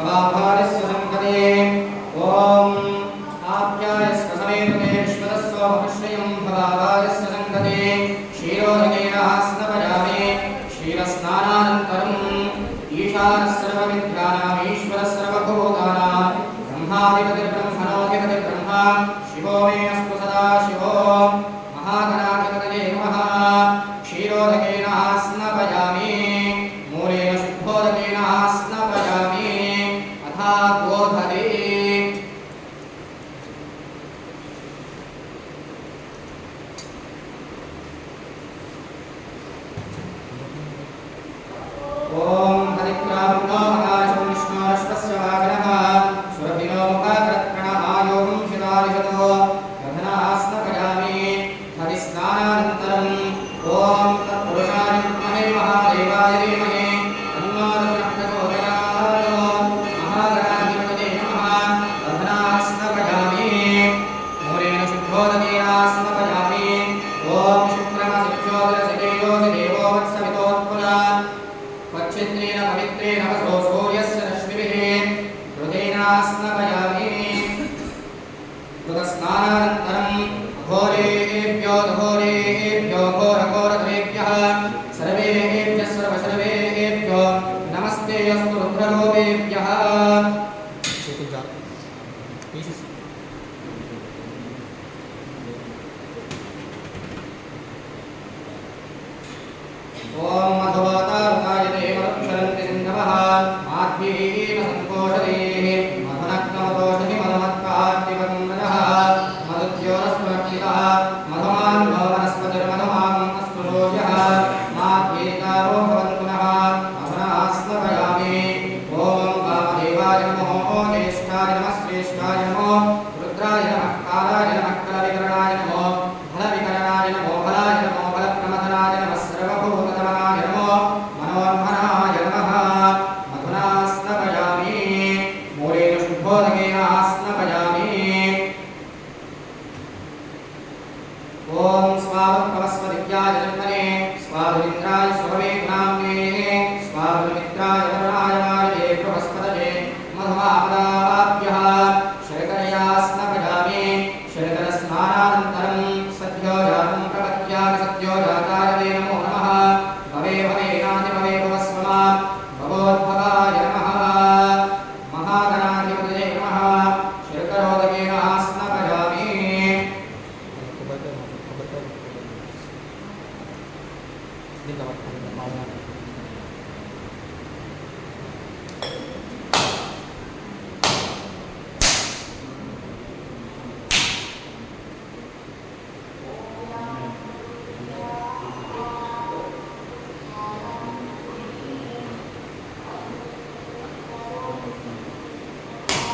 भवाभारिस्वसङ्कते ॐ आप्यायस्वसमेतते विश्वतस्वमश्रयं भवाभारिस्वसङ्कते क्षीरोदकेन स्नपयामि क्षीरस्नानानन्तरम् ईशानः सर्वविद्यानाम् ईश्वरः सर्वभूतानां ब्रह्माधिपतिर्ब्रह्मणोऽधिपतिर्ब्रह्मा शिवो मे अस्तु सदा शिवो महागणाधिपतये नमः क्षीरोदकेन स्नपयामि मूलेन शुद्धोदकेन स्नपयामि अथा गोधरे ॐ हरिक्रामो आकाशो विष्णोरश्वस्य वागणः सुरभिनो मुखाकृत्कण आयोगं शिरारिषतो गधनास्नपयामि हरिस्नानानन्तरम् ॐ तत्पुरुषाय विद्महे महादेवाय धीमहि तन्नो प्रचोदयात् महागणाधिपतये नमः गधनास्नपयामि मूलेन शुद्धोदकेन स्नपयामि ॐ शुक्रमसुज्योतिरसितेजोऽसि देवो वत्सवितोत्पुरा पक्षित्रेण पवित्रेण वसो सूर्यस्य रश्मिभिः हृदेन स्नपयामि कृतस्नानानन्तरं घोरेभ्यो घोरघोरधरेभ्यः सर्वेभ्यः सर्वसर्वेभ्यो नमस्ते अस्तु रुद्ररूपेभ्यः ॐ मधुवातारुकायते मरुक्षरन्ति सिन्धवः माध्वीन सङ्कोषदेः मधुनक्तमदोषधि मधुमत्कार्तिवन्दनः मधुद्योरस्वर्चितः मधुमान् भवनस्पतिर्मधुमाम् अस्तु सूर्यः माध्येकारो भवन्तु नः मधुना स्नपयामि ॐ वामदेवाय नमो ज्येष्ठाय नमः श्रेष्ठाय नमो रुद्राय नमः कालाय नमः कलविकरणाय नमो फलविकरणाय नमो फलाय नमो फलप्रमथनाय नमः सर्वभूतधमनाय नमो मनोन्मनाय नमः मधुना स्नपयामि मूलेन शुद्धोदकेन स्नपयामि ॐ स्वावत्पवस्वदित्याय जन्मने स्वाधुरिन्द्राय स्वभवेग्नाम्ने स्वाधुमित्राय वरुणाय वायवे बृहस्पतये मधुमापदाभ्यः शर्करया स्नपयामि शर्करस्नानानन्तरं सद्यो जातं प्रपद्याय सद्यो जाताय ते नमो नमः भवे भवेनाधिभवे भवस्वमा भवोद्भवाय नमः महागणाधिपतये नमः शर्करोदकेन स्नपयामि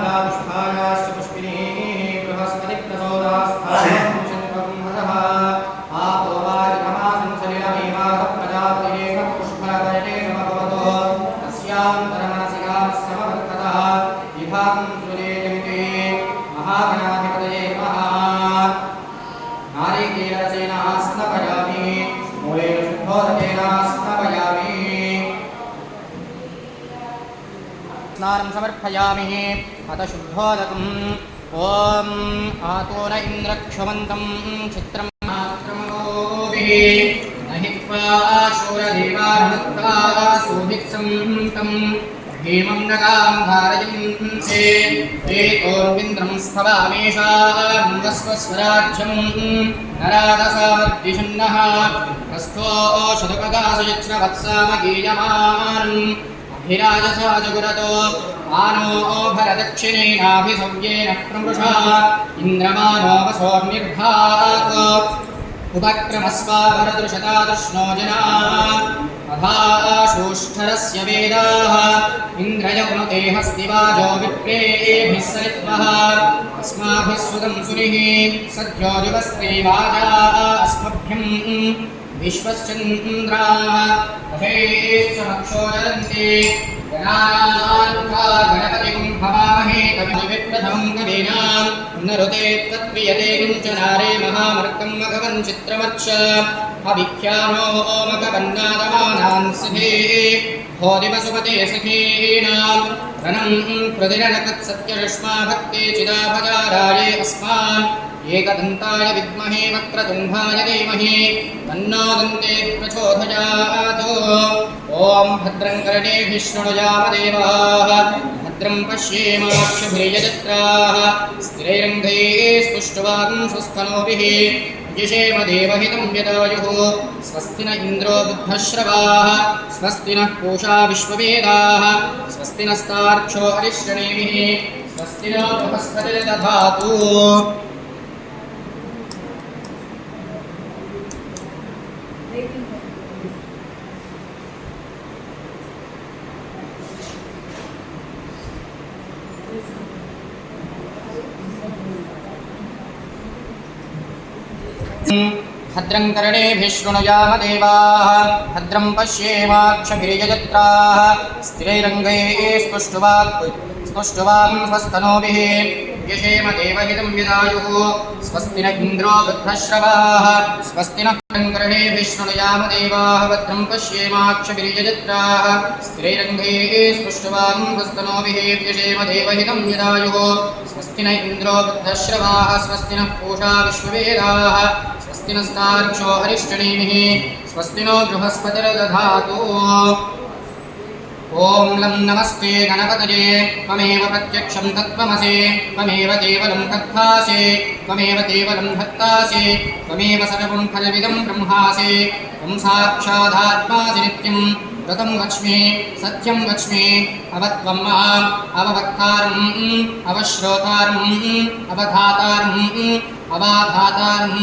पुष्पायाश्च पुष्पिनीः बृहस्पतिप्रचोदास्थानं शतकं हरः आपो वारिकमासं सलिलमेवाह प्रजापतिः पुष्पलपर्णे समभवतो तस्यान्तरमनसिकाः समवर्ततः विभागं सुरेजमिति महागणाधिपतये नमः नारिकेलरसेन स्नपयामि मूलेन शुद्धोदकेन स्नपयामि स्नानं समर्पयामि अथ शुद्धोदकम् ॐ आतो न इन्द्रक्षमन्तं चित्रं मात्रमोभिः न हित्वा शूरदेवानत्वा सुभित्सं हेमं नगां धारयन्ते एकोर्विन्द्रं स्थवामेषान्वस्वस्वराज्यं नरादसामर्दिषन्नः हस्तो शतपदासयच्छ्रवत्सामगीयमानम् अभिराजसा जगुरतो आनो भरदक्षिणेनाभिसव्येन प्रमृषा इन्द्रमानो वसोर्निर्भात् उपक्रमस्वाभरदृशतादृष्णो जना अधाशोष्ठरस्य वेदाः इन्द्रयवनुते हस्तिवाजो विप्रेभिः सरित्वः अस्माभिः सुदं सुरिः सद्यो जुवस्त्रीवाजा अस्मभ्यं विश्वश्चन्द्राः अथेश्च मक्षो जरन्ति गणानान्का गणपतिं भवामहे कविप्रथमं कवीनां नरुते तत्प्रियते किञ्चनारे महामर्कं मघवन् चित्रमच्च अभिख्यानो मघवन्नादमानान् सिधे भोदिवसुपते सखीनां रणं प्रतिरणतत्सत्यरश्मा भक्ते चिदाभजाराये अस्मान् एकदन्ताय विद्महे वक्रतुण्डाय धीमहि तन्नो दन्ते प्रचोदयात् ॐ भद्रं कर्णेभिः शृणुयाम देवाः भद्रं पश्येमाक्षभिर्यजत्राः स्थिरैरङ्गैः स्पुष्टवागं स्वस्तनोभिः यशेम देवहितं यदायुः स्वस्ति न इन्द्रो बुद्धश्रवाः स्वस्ति नः पूषा विश्ववेदाः स्वस्ति नस्तार्क्ष्यो अरिष्टनेमिः स्वस्ति नो बृहस्पतिर्दधातु भद्रं कर्णेभिः शृणुयाम देवाः भद्रं पश्येमाक्षभिर्यजत्राः स्थिरैरङ्गैः स्पुष्टवागं स्वस्तनोभिः यशेम देवहितं यदायुः स्वस्ति न इन्द्रो बुद्धश्रवाः स्वस्ति नः कर्णेभिः शृणुयाम देवाः भद्रं पश्येमाक्षभिर्यजत्राः स्थिरैरङ्गैः स्पुष्टवागं स्वस्तनोभिः यशेम देवहितं यदायुः स्वस्ति न इन्द्रो बुद्धश्रवाः स्वस्ति नः पूषा विश्ववेदाः स्वस्ति नस्तार्क्ष्यो अरिष्टनेमिः स्वस्ति नो बृहस्पतिर्दधातु ॐ लं नमस्ते गणपतये त्वमेव प्रत्यक्षं तत्त्वमसि त्वमेव केवलं तत्थासि त्वमेव केवलं भक्तासि त्वमेव सर्वं फलविदं ब्रह्मासि त्वं साक्षादात्मासि नित्यं व्रतं वच्मि सत्यं वच्मि अवत्वं माम् अववक्तारम् अवश्रोतारम् अवधातारम् अवाधातारम्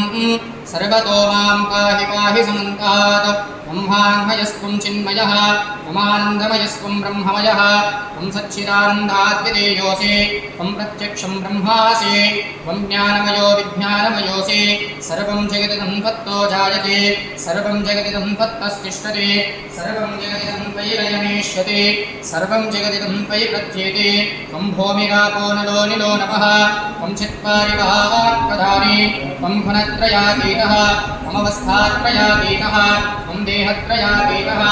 सर्वतो मां पाहि पाहि समन्तात् त्वं वाङ्मयस्त्वं चिन्मयः त्वमानन्दमयस्त्वं ब्रह्ममयः त्वं सच्चिदानन्दाद्वितीयोऽसि त्वं प्रत्यक्षं ब्रह्मासि त्वं ज्ञानमयो विज्ञानमयोऽसि सर्वं जगदिदं त्वत्तो जायते सर्वं जगदिदं त्वत्तस्तिष्ठति सर्वं जगदिदं त्वयि लयमेष्यति सर्वं जगदिदं त्वयि प्रत्येते त्वं भूमिरापो नलो निलो नभः त्वं चित्पारिवाक्प्रधाने त्वं गुणत्रयातीतः त्वमवस्थात्रयातीतः त्वं देहत्रयातीतः